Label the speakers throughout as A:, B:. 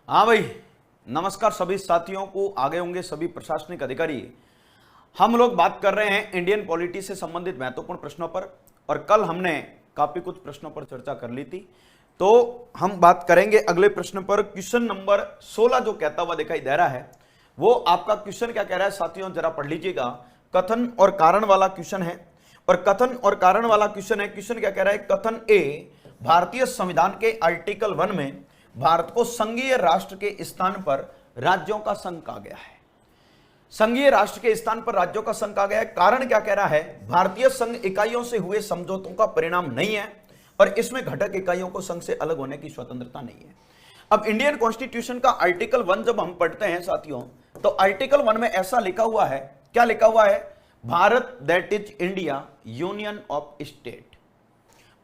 A: हाँ भाई, नमस्कार सभी साथियों को। आगे होंगे सभी प्रशासनिक अधिकारी। हम लोग बात कर रहे हैं इंडियन पॉलिटी से संबंधित महत्वपूर्ण प्रश्नों पर, और कल हमने काफी कुछ प्रश्नों पर चर्चा कर ली थी। तो हम बात करेंगे अगले प्रश्न पर। क्वेश्चन नंबर 16 जो कहता हुआ दिखाई दे रहा है, वो आपका क्वेश्चन क्या कह रहा है साथियों, जरा पढ़ लीजिएगा। कथन और कारण वाला क्वेश्चन है, और कथन और कारण वाला क्वेश्चन है। क्वेश्चन क्या कह रहा है? कथन ए, भारतीय संविधान के आर्टिकल 1 में भारत को संघीय राष्ट्र के स्थान पर राज्यों का संघ कहा गया है। संघीय राष्ट्र के स्थान पर राज्यों का संघ कहा गया है। कारण क्या कह रहा है? भारतीय संघ इकाइयों से हुए समझौतों का परिणाम नहीं है, और इसमें घटक इकाइयों को संघ से अलग होने की स्वतंत्रता नहीं है। अब इंडियन कॉन्स्टिट्यूशन का आर्टिकल 1 जब हम पढ़ते हैं साथियों, तो आर्टिकल 1 में ऐसा लिखा हुआ है, क्या लिखा हुआ है? Bharat that is India union of state.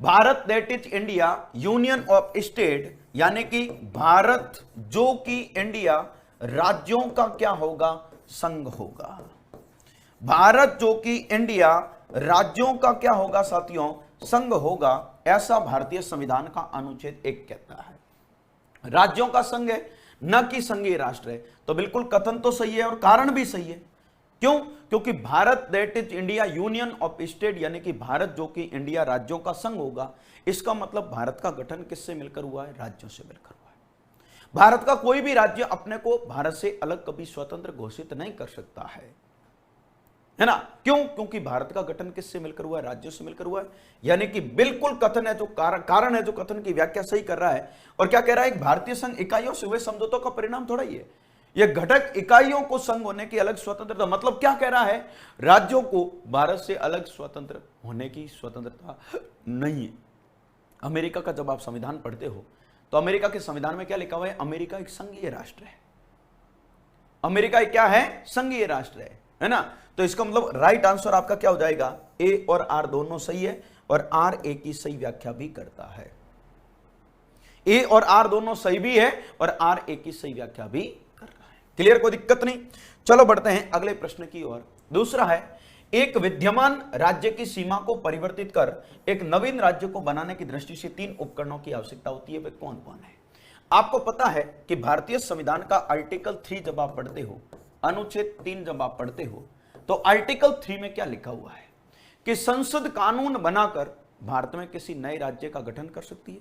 A: Bharat that is India union of state, यानी कि भारत जो कि इंडिया राज्यों का क्या होगा? संघ होगा। भारत जो कि इंडिया राज्यों का क्या होगा साथियों? संघ होगा। ऐसा भारतीय संविधान का अनुच्छेद 1 कहता है। राज्यों का संघ है, न कि संघीय राष्ट्र है। तो बिल्कुल कथन तो सही है और कारण भी सही है। क्यों? क्योंकि Bharat that is India union of state, यानी कि भारत जो कि इंडिया राज्यों का संघ होगा। इसका मतलब भारत का गठन किससे मिलकर हुआ है? राज्यों से मिलकर हुआ है। भारत का कोई भी राज्य अपने को भारत से अलग कभी स्वतंत्र घोषित नहीं कर सकता है ना? क्यों? क्योंकि भारत का गठन किससे मिलकर हुआ है? राज्यों से मिलकर हुआ है। यानी कि बिल्कुल कथन है जो कारण है जो कथन की व्याख्या सही कर रहा है। और क्या कह रहा है? भारतीय संघ इकाइयों से हुए समझौतों का परिणाम थोड़ा ही है, यह घटक इकाइयों को संघ होने की अलग स्वतंत्रता। मतलब क्या कह रहा है? राज्यों को भारत से अलग स्वतंत्र होने की स्वतंत्रता नहीं है। अमेरिका का जब आप संविधान पढ़ते हो, तो अमेरिका के संविधान में क्या लिखा हुआ है? अमेरिका एक संघीय राष्ट्र है। अमेरिका क्या है? संघीय राष्ट्र है ना? तो इसका मतलब राइट आंसर आपका क्या हो जाएगा? ए और आर दोनों सही है, और आर ए की सही व्याख्या भी करता है। ए और आर दोनों सही भी है, और आर ए की सही व्याख्या भी कर रहा है। क्लियर? कोई दिक्कत नहीं। चलो बढ़ते हैं अगले प्रश्न की ओर। दूसरा है, एक विद्यमान राज्य की सीमा को परिवर्तित कर एक नवीन राज्य को बनाने की दृष्टि से 3 उपकरणों की आवश्यकता होती है। वे कौन कौन है? आपको पता है कि भारतीय संविधान का आर्टिकल 3 जब आप पढ़ते हो, अनुच्छेद 3 जब आप पढ़ते हो, तो आर्टिकल 3 में क्या लिखा हुआ है कि संसद कानून बनाकर भारत में किसी नए राज्य का गठन कर सकती है,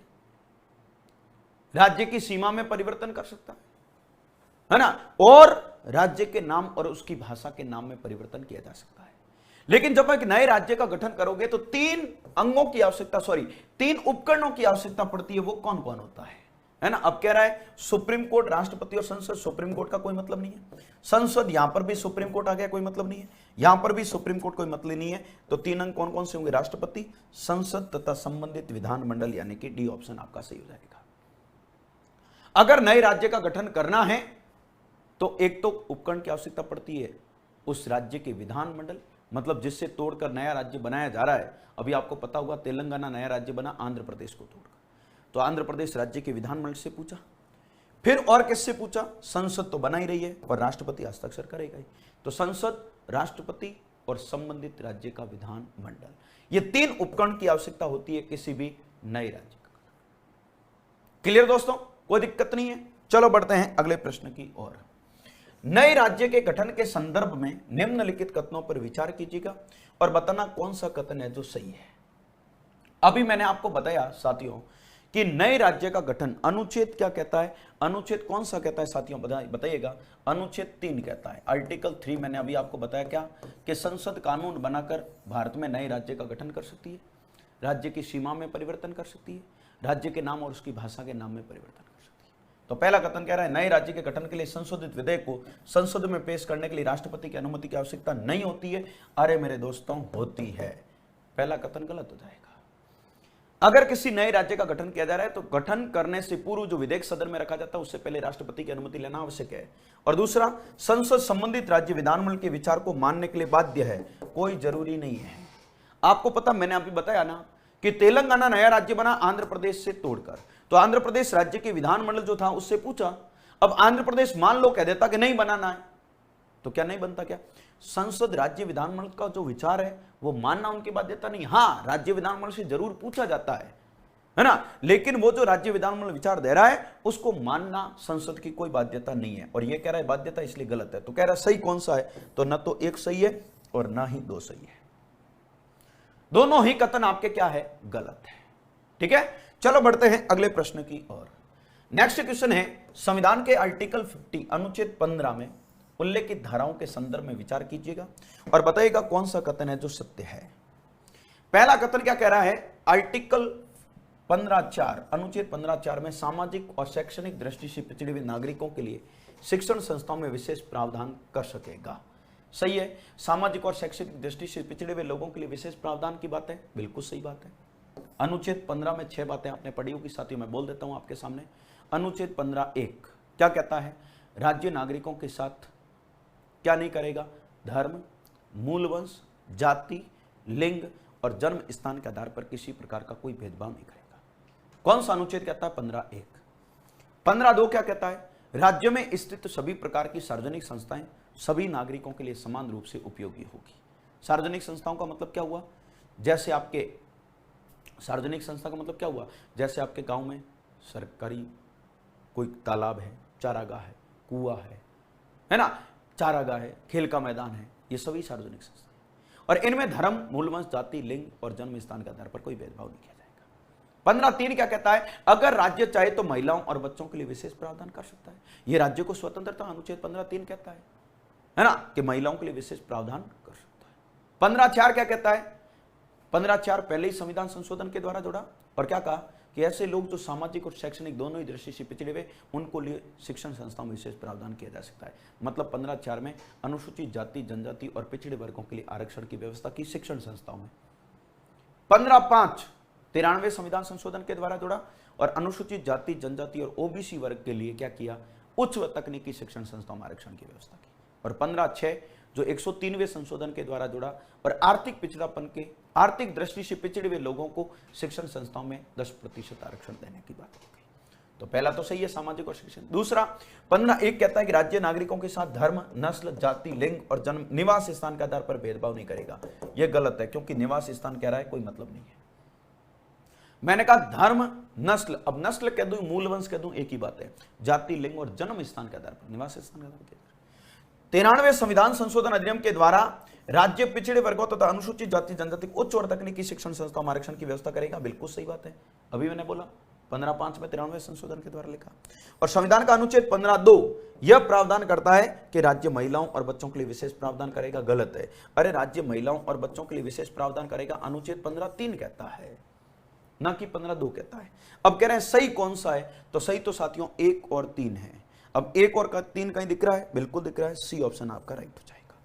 A: राज्य की सीमा में परिवर्तन कर सकता है ना, और राज्य के नाम और उसकी भाषा के नाम में परिवर्तन किया जा सकता है। लेकिन जब एक नए राज्य का गठन करोगे तो 3 अंगों की आवश्यकता, 3 उपकरणों की आवश्यकता पड़ती है। वो कौन कौन होता है ना? अब कह रहा है सुप्रीम कोर्ट, राष्ट्रपति और संसद। सुप्रीम कोर्ट का कोई मतलब नहीं है। संसद, यहां पर भी सुप्रीम कोर्ट आ गया, कोई मतलब नहीं है। यहां पर भी सुप्रीम कोर्ट, कोई मतलब नहीं है। तो 3 अंग कौन कौन से होंगे? राष्ट्रपति, संसद तथा संबंधित विधानमंडल, यानी कि डी ऑप्शन आपका सही हो जाएगा। अगर नए राज्य का गठन करना है तो एक तो उपकरण की आवश्यकता पड़ती है उस राज्य के विधानमंडल, मतलब जिससे तोड़कर नया राज्य बनाया जा रहा है। अभी आपको पता होगा तेलंगाना नया राज्य बना आंध्र प्रदेश को तोड़कर, तो आंध्र प्रदेश राज्य के विधानमंडल से पूछा, फिर और किससे पूछा? संसद तो बना ही रही है और राष्ट्रपति हस्ताक्षर करेगा ही। तो संसद, राष्ट्रपति और संबंधित राज्य का विधानमंडल, ये 3 उपकरण की आवश्यकता होती है किसी भी नए राज्य का। क्लियर दोस्तों? कोई दिक्कत नहीं है। चलो बढ़ते हैं अगले प्रश्न की ओर। नए राज्य के गठन के संदर्भ में निम्नलिखित कथनों पर विचार कीजिएगा और बताना कौन सा कथन है जो सही है। अभी मैंने आपको बताया साथियों कि नए राज्य का गठन अनुच्छेद क्या कहता है? अनुच्छेद कौन सा कहता है साथियों? बताइएगा। अनुच्छेद 3 कहता है। आर्टिकल 3 मैंने अभी आपको बताया क्या कि संसद कानून बनाकर भारत में नए राज्य का गठन कर सकती है, राज्य की सीमा में परिवर्तन कर सकती है, राज्य के नाम और उसकी भाषा के नाम में परिवर्तन। तो पहला कथन कह रहा है नए राज्य के गठन के लिए संशोधित विधेयक को संसद में पेश करने के लिए राष्ट्रपति की अनुमति की आवश्यकता नहीं होती है। अरे मेरे दोस्तों, होती है। पहला कथन गलत हो जाएगा। अगर किसी नए राज्य का गठन किया जा रहा है तो गठन करने से पूर्व जो विधेयक सदन में रखा जाता है उससे पहले राष्ट्रपति की अनुमति लेना आवश्यक है। और दूसरा, संसद संबंधित राज्य विधानमंडल के विचार को मानने के लिए बाध्य है, कोई जरूरी नहीं है। आपको पता, मैंने अभी बताया ना कि तेलंगाना नया राज्य बना आंध्र प्रदेश से तोड़कर, तो आंध्र प्रदेश राज्य के विधानमंडल जो था उससे पूछा। अब आंध्र प्रदेश मान लो कह देता कि नहीं बनाना है, तो क्या नहीं बनता? क्या संसद राज्य विधानमंडल का जो विचार है वो मानना उनकी बाध्यता नहीं। हाँ, राज्य विधानमंडल से जरूर पूछा जाता है है ना। लेकिन वो जो राज्य विधानमंडल विचार दे रहा है उसको मानना संसद की कोई बाध्यता नहीं है, और ये कह रहा है बाध्यता इसलिए गलत है। तो कह रहा है सही कौन सा है, तो न तो एक सही है और ना ही दो सही है, दोनों ही कथन आपके क्या है, गलत है। ठीक है, चलो बढ़ते हैं अगले प्रश्न की ओर। नेक्स्ट क्वेश्चन है, संविधान के आर्टिकल 50 अनुच्छेद 15 में उल्लेखित धाराओं के संदर्भ में विचार कीजिएगा और बताइएगा कौन सा कथन है जो सत्य है। पहला कथन क्या कह रहा है, आर्टिकल 15(4) अनुच्छेद 15(4) में सामाजिक और शैक्षणिक दृष्टि से पिछड़े हुए नागरिकों के लिए शिक्षण संस्थाओं में विशेष प्रावधान कर सकेगा। सही है, सामाजिक और शैक्षणिक दृष्टि से पिछड़े हुए लोगों के लिए विशेष प्रावधान की बात है, बिल्कुल सही बात है। अनुच्छेद 15 में 6 बातें आपने पढ़ी होगी, साथियों मैं बोल देता हूं आपके सामने। अनुच्छेद 15(1) क्या कहता है, राज्य नागरिकों के साथ क्या नहीं करेगा, धर्म, मूल वंश, जाति, लिंग और जन्म स्थान के आधार पर किसी प्रकार का कोई भेदभाव नहीं करेगा। कौन सा अनुच्छेद कहता है, 15(1)। 15(2) क्या कहता है, राज्य में स्थित सभी प्रकार की सार्वजनिक संस्थाएं सभी नागरिकों के लिए समान रूप से उपयोगी होगी। सार्वजनिक संस्थाओं का मतलब क्या हुआ, जैसे आपके सार्वजनिक संस्था का मतलब क्या हुआ, जैसे आपके गांव में सरकारी कोई तालाब है, चारागाह है, कुआं है ना, चारागाह है, खेल का मैदान है, ये सभी सार्वजनिक संस्था है। और इनमें धर्म, मूलवंश, जाति, लिंग और जन्म स्थान के आधार पर कोई भेदभाव नहीं किया जाएगा। 15(3) क्या कहता है, अगर राज्य चाहे तो महिलाओं और बच्चों के लिए विशेष प्रावधान कर सकता है। यह राज्य को स्वतंत्रता अनुच्छेद 15(3) कहता है ना, कि महिलाओं के लिए विशेष प्रावधान कर सकता है। 15(4) क्या कहता है, 15(4) पहले ही संविधान संशोधन के द्वारा जोड़ा और क्या कहा कि ऐसे लोग जो सामाजिक और शैक्षणिक दोनों ही दृष्टि से पिछड़े हुए, उनको लिए शिक्षण संस्थाओं में विशेष प्रावधान किया जा सकता है। मतलब 15(4) में अनुसूचित जाति, जनजाति और पिछड़े वर्गों के लिए आरक्षण की व्यवस्था की शिक्षण संस्थाओं में। 15(5) 93वें संविधान संशोधन के द्वारा जोड़ा और अनुसूचित जाति, जनजाति और ओबीसी वर्ग के लिए क्या किया, उच्च व तकनीकी शिक्षण संस्थाओं में आरक्षण की व्यवस्था की। और 15(6) जो 103वें संशोधन के द्वारा जुड़ा और आर्थिक पिछड़ापन के, आर्थिक दृष्टि से पिछड़े हुए लोगों को शिक्षण संस्थाओं में 10% आरक्षण देने की बात हो गई। तो पहला तो सही है, सामाजिक और शिक्षण। दूसरा 15(1) कहता है कि राज्य नागरिकों के साथ धर्म, नस्ल, जाति, लिंग और जन्म, निवास स्थान के आधार पर भेदभाव नहीं करेगा। यह गलत है, क्योंकि निवास स्थान कह रहा है कोई मतलब नहीं है। मैंने कहा धर्म, नस्ल, अब नस्ल कह दूं, मूल वंश कह दूं, एक ही बात है। जाति, लिंग और जन्म स्थान के आधार पर, निवास स्थान के आधार पर। 93वें संविधान संशोधन अधिनियम के द्वारा राज्य पिछड़े वर्गों तथा अनुसूचित जाति, जनजाति उच्च और तकनीकी शिक्षण संस्थाओं में आरक्षण की व्यवस्था करेगा, बिल्कुल सही बात है। अभी मैंने बोला 15(5) में 93वें संशोधन के द्वारा लिखा। और संविधान का अनुच्छेद 15(2) यह प्रावधान करता है कि राज्य महिलाओं और बच्चों के लिए विशेष प्रावधान करेगा, गलत है। अरे राज्य महिलाओं और बच्चों के लिए विशेष प्रावधान करेगा, अनुच्छेद 15(3) कहता है, ना कि 15(2) कहता है। अब कह रहे हैं सही कौन सा है, तो सही तो साथियों 1 और 3 है। अब 1 और 3 कहीं दिख रहा है, बिल्कुल दिख रहा है, सी ऑप्शन आपका राइट हो जाएगा,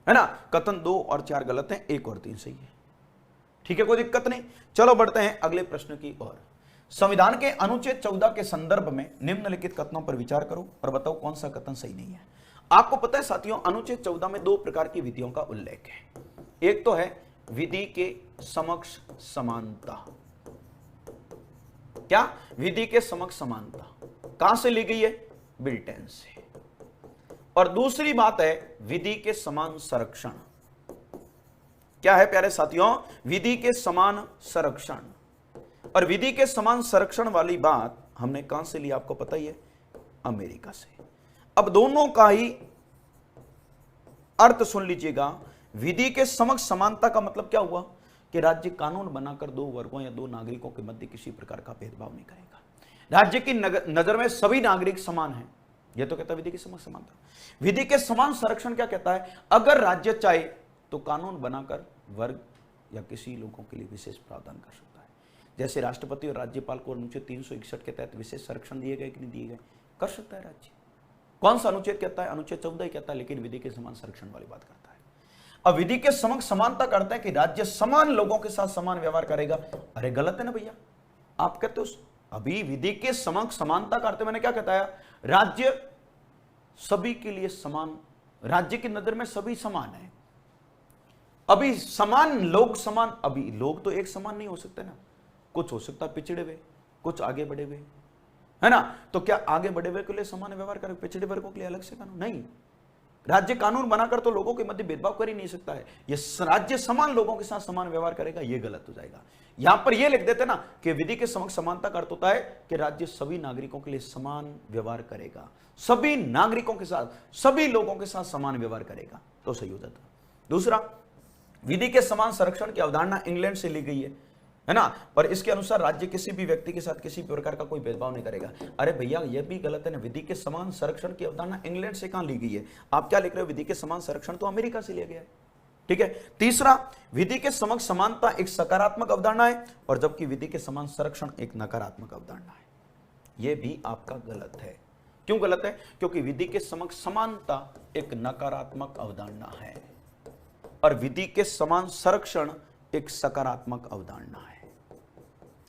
A: है ना। कथन 2 और 4 गलत है, 1 और 3 सही है। ठीक है, कोई दिक्कत नहीं। चलो बढ़ते हैं अगले प्रश्न की ओर। संविधान के अनुच्छेद 14 के संदर्भ में निम्नलिखित कथनों पर विचार करो और बताओ कौन सा कथन सही नहीं है। आपको पता है साथियों, अनुच्छेद 14 में 2 प्रकार की विधियों का उल्लेख है। एक तो है विधि के समक्ष समानता। क्या, विधि के समक्ष समानता कहां से ली गई है, ब्रिटेन से। और दूसरी बात है विधि के समान संरक्षण। क्या है प्यारे साथियों, विधि के समान संरक्षण। और विधि के समान संरक्षण वाली बात हमने कहां से ली, आपको पता ही है, अमेरिका से। अब दोनों का ही अर्थ सुन लीजिएगा। विधि के समक्ष समानता का मतलब क्या हुआ कि राज्य कानून बनाकर 2 वर्गों या 2 नागरिकों के मध्य किसी प्रकार का भेदभाव नहीं करेगा। राज्य की नजर में सभी नागरिक समान हैं, यह तो कहता है विधि की समक्ष समानता। विधि के समान संरक्षण क्या कहता है, अगर राज्य चाहे तो कानून बनाकर वर्ग या किसी लोगों के लिए विशेष प्रावधान कर सकता है। जैसे राष्ट्रपति और राज्यपाल को अनुच्छेद 361 के तहत विशेष संरक्षण दिए गए कि नहीं दिए गए, कर सकता है राज्य। कौन सा अनुच्छेद कहता है, अनुच्छेद 14 ही कहता है, लेकिन विधि के समान संरक्षण वाली बात करता है। अब विधि के समक्ष समानता करता है कि राज्य समान लोगों के साथ समान व्यवहार करेगा। अरे गलत है ना भैया, आप कहते हो अभी विधि के समक्ष समानता करते, मैंने क्या कहता है, राज्य सभी के लिए समान, राज्य की नजर में सभी समान है। अभी समान लोग समान, अभी लोग तो एक समान नहीं हो सकते ना, कुछ हो सकता पिछड़े हुए, कुछ आगे बढ़े हुए, है ना। तो क्या आगे बढ़े हुए के लिए समान व्यवहार करें, पिछड़े वर्गों के लिए अलग से कानून नहीं, राज्य कानून बनाकर तो लोगों के मध्य भेदभाव कर ही नहीं सकता है। ये राज्य समान लोगों के साथ समान व्यवहार करेगा, ये गलत हो जाएगा। यहां पर ये लिख देते ना कि विधि के समक्ष समानता का अर्थ होता है कि राज्य सभी नागरिकों के लिए समान व्यवहार करेगा, सभी नागरिकों के साथ, सभी लोगों के साथ समान व्यवहार करेगा, तो सही हो जाता। दूसरा, विधि के समान संरक्षण की अवधारणा इंग्लैंड से ली गई है ना, पर इसके अनुसार राज्य किसी भी व्यक्ति के साथ किसी भी प्रकार का कोई भेदभाव नहीं करेगा। अरे भैया यह भी गलत है ना, विधि के समान संरक्षण की अवधारणा इंग्लैंड से कहां ली गई है? आप क्या लिख रहे हो? विधि के समान संरक्षण तो अमेरिका से लिया गया है, ठीक है। तीसरा, विधि के समक्ष समानता एक सकारात्मक अवधारणा है, और जबकि विधि के समान संरक्षण एक नकारात्मक अवधारणा है। यह भी आपका गलत है। क्यों गलत है? क्योंकि विधि के समक्ष समानता एक नकारात्मक अवधारणा है और विधि के समान संरक्षण एक सकारात्मक अवधारणा है।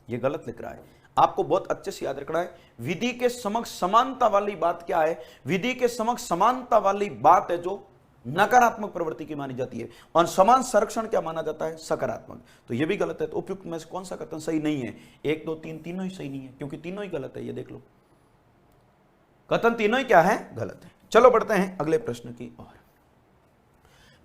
A: यह गलत लिख रहा है, आपको बहुत अच्छे से याद रखना है। विधि के समक्ष समानता वाली बात क्या है? विधि के समक्ष समानता वाली बात है जो नकारात्मक प्रवृत्ति की मानी जाती है, और समान संरक्षण क्या माना जाता है? सकारात्मक। तो यह भी गलत है। तो उपयुक्त में से कौन सा कथन सही नहीं है? 1, 2, 3 तीनों ही सही नहीं है, क्योंकि तीनों ही गलत है। ये देख लो, कथन तीनों ही क्या है? गलत है। चलो बढ़ते हैं अगले प्रश्न की ओर।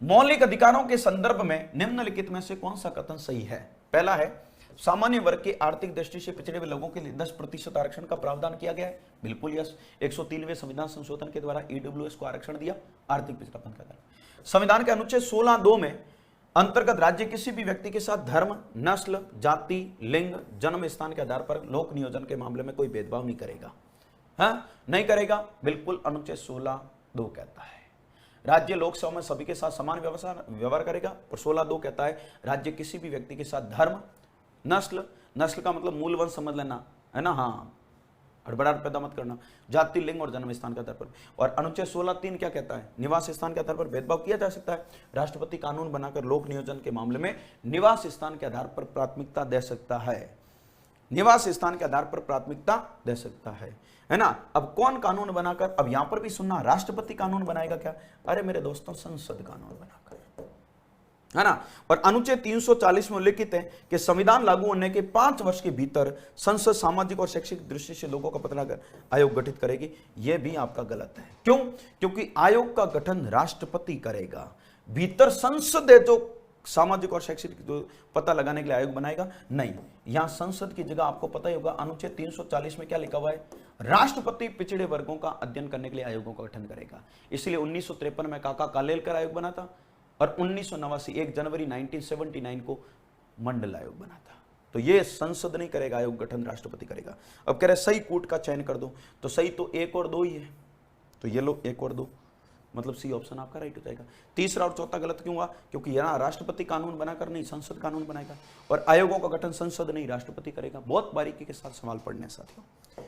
A: मौलिक अधिकारों के संदर्भ में निम्नलिखित में से कौन सा कथन सही है? पहला है, सामान्य वर्ग के आर्थिक दृष्टि से पिछड़े हुए लोगों के लिए 10% आरक्षण का प्रावधान किया गया है। बिल्कुल यस। 103वें संविधान संशोधन के द्वारा ईडब्ल्यूएस को आरक्षण दिया आर्थिक पिछड़ापन का कारण। संविधान के अनुच्छेद 16(2) में अंतर्गत राज्य किसी भी व्यक्ति के साथ धर्म, नस्ल, जाति, लिंग, जन्म स्थान के आधार पर लोक नियोजन के मामले में कोई भेदभाव नहीं करेगा। हाँ, नहीं करेगा, बिल्कुल अनुच्छेद 16(2) कहता है। राज्य लोकसभा में सभी के साथ समान व्यवहार करेगा, और 16(2) कहता है राज्य किसी भी व्यक्ति के साथ धर्म, नस्ल का मतलब मूल वंश समझ लेना, है ना, हाँ, हड़बड़ाहट पैदा मत करना, जाति, लिंग और जन्म स्थान के आधार पर। और अनुच्छेद 16(3) क्या कहता है? निवास स्थान के आधार पर भेदभाव किया जा सकता है। राष्ट्रपति कानून बनाकर लोक नियोजन के मामले में निवास स्थान के आधार पर प्राथमिकता दे सकता है। निवास स्थान के आधार पर प्राथमिकता दे सकता है ना। अब कौन कानून बनाकर? अब यहां पर भी सुनना, राष्ट्रपति कानून बनाएगा क्या? अरे मेरे दोस्तों, संसद कानून बनाकर, है ना। और अनुच्छेद 340 में उल्लिखित है कि संविधान लागू होने के 5 वर्ष के भीतर संसद सामाजिक और शैक्षिक दृष्टि से लोगों का पता लगाकर आयोग गठित करेगी। यह भी आपका गलत है। क्यों? क्योंकि आयोग का गठन राष्ट्रपति करेगा, भीतर संसद है जो सामाजिक और शैक्षिक पता लगाने के लिए आयोग बनाएगा, नहीं। यहां संसद की जगह आपको पता ही होगा अनुच्छेद 340 में क्या लिखा हुआ है? राष्ट्रपति पिछड़े वर्गों का अध्ययन करने के लिए आयोगों का गठन करेगा। इसलिए 1953 में काका कालेलकर आयोग बना था, और 1989 1 जनवरी 1979 को मंडल आयोग बना था। तो ये संसद नहीं करेगा, आयोग गठन राष्ट्रपति करेगा। अब कह रहे सही कूट का चयन कर दो, तो सही तो 1 और 2 ही है, तो ये लो 1 और 2, मतलब सी ऑप्शन आपका राइट हो जाएगा। तीसरा और चौथा गलत क्यों हुआ? क्योंकि यहाँ राष्ट्रपति कानून बनाकर नहीं, संसद कानून बनाएगा, और आयोगों का गठन संसद नहीं राष्ट्रपति करेगा। बहुत बारीकी के साथ सवाल पढ़ने साथियों।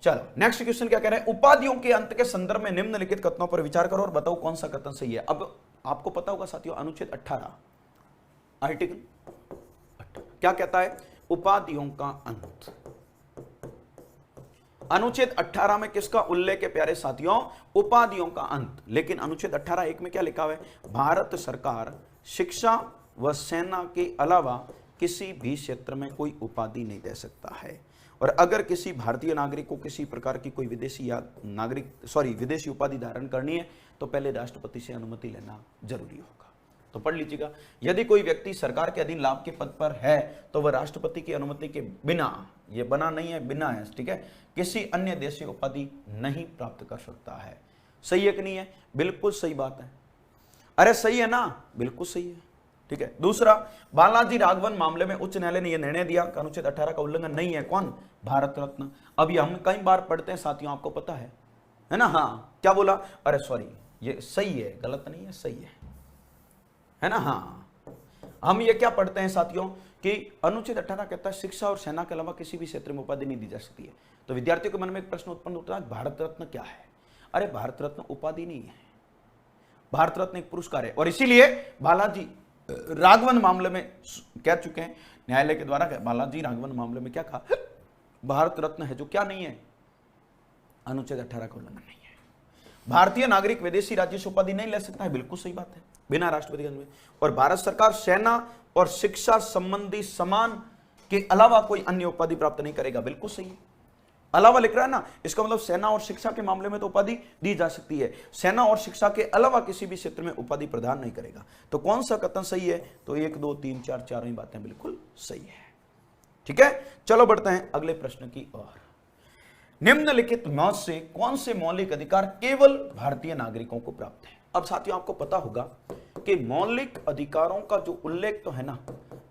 A: चलो नेक्स्ट क्वेश्चन क्या कह रहे हैं? उपाधियों के अंत के संदर्भ में निम्नलिखित कथनों पर विचार करो और बताओ कौन सा कथन सही है। अब आपको पता होगा साथियों, अनुच्छेद 18 आर्टिकल 18 क्या कहता है? उपाधियों का अंत। अनुच्छेद 18 में किसका उल्लेख है प्यारे साथियों? उपाधियों का अंत। लेकिन अनुच्छेद 18(1) में क्या लिखा हुआ है? भारत सरकार शिक्षा व सेना के अलावा किसी भी क्षेत्र में कोई उपाधि नहीं दे सकता है, और अगर किसी भारतीय नागरिक को किसी प्रकार की कोई विदेशी उपाधि धारण करनी है तो पहले राष्ट्रपति से अनुमति लेना जरूरी होगा। तो पढ़ लीजिएगा, यदि कोई व्यक्ति सरकार के अधीन लाभ के पद पर है तो वह राष्ट्रपति की अनुमति के बिना, ये बना नहीं है, बिना है, ठीक है, किसी अन्य देश से उपाधि नहीं प्राप्त कर सकता है। सही है कि नहीं है? बिल्कुल सही बात है। अरे सही है ना? बिल्कुल सही है, ठीक है। दूसरा, बालाजी राघवन मामले में उच्च न्यायालय ने यह निर्णय दिया कि अनुच्छेद 18 का उल्लंघन नहीं है। कौन? भारत रत्न। अब ये हम कई बार पढ़ते हैं साथियों, आपको पता है ना। हाँ, क्या बोला? अरे सॉरी, ये सही है, गलत नहीं है, सही है ना। हाँ, हम ये क्या पढ़ते हैं साथियों कि अनुच्छेद 18 कहता है शिक्षा और सेना के अलावा किसी भी क्षेत्र में उपाधि नहीं दी जा सकती है। तो विद्यार्थियों के मन में एक प्रश्न उत्पन्न होता है, भारत रत्न क्या है? अरे भारत रत्न उपाधि नहीं है, भारत रत्न एक पुरस्कार है, और इसीलिए बालाजी राघवन मामले में कह चुके हैं न्यायालय के द्वारा, बालाजी राघवन मामले में क्या कहा? भारत रत्न है जो क्या नहीं है? अनुच्छेद 18 का उल्लंघन नहीं है। भारतीय नागरिक विदेशी राज्य से उपाधि नहीं ले सकता है, बिल्कुल सही बात है, बिना राष्ट्रपति के अनुमति। और भारत सरकार सेना और शिक्षा संबंधी सम्मान के अलावा कोई अन्य उपाधि प्राप्त नहीं करेगा, बिल्कुल सही है। अलावा लिख रहा है ना, इसका मतलब सेना और शिक्षा के मामले में तो उपाधि दी जा सकती है, सेना और शिक्षा के अलावा किसी भी क्षेत्र में उपाधि प्रदान नहीं करेगा। तो कौन सा कथन सही है? तो 1 2 3 4 चारों ही बातें बिल्कुल सही है। ठीक है, चलो बढ़ते हैं अगले प्रश्न की ओर। निम्नलिखित में से कौन से मौलिक अधिकार केवल भारतीय नागरिकों को प्राप्त है? अब साथियों आपको पता होगा कि मौलिक अधिकारों का जो उल्लेख तो है ना,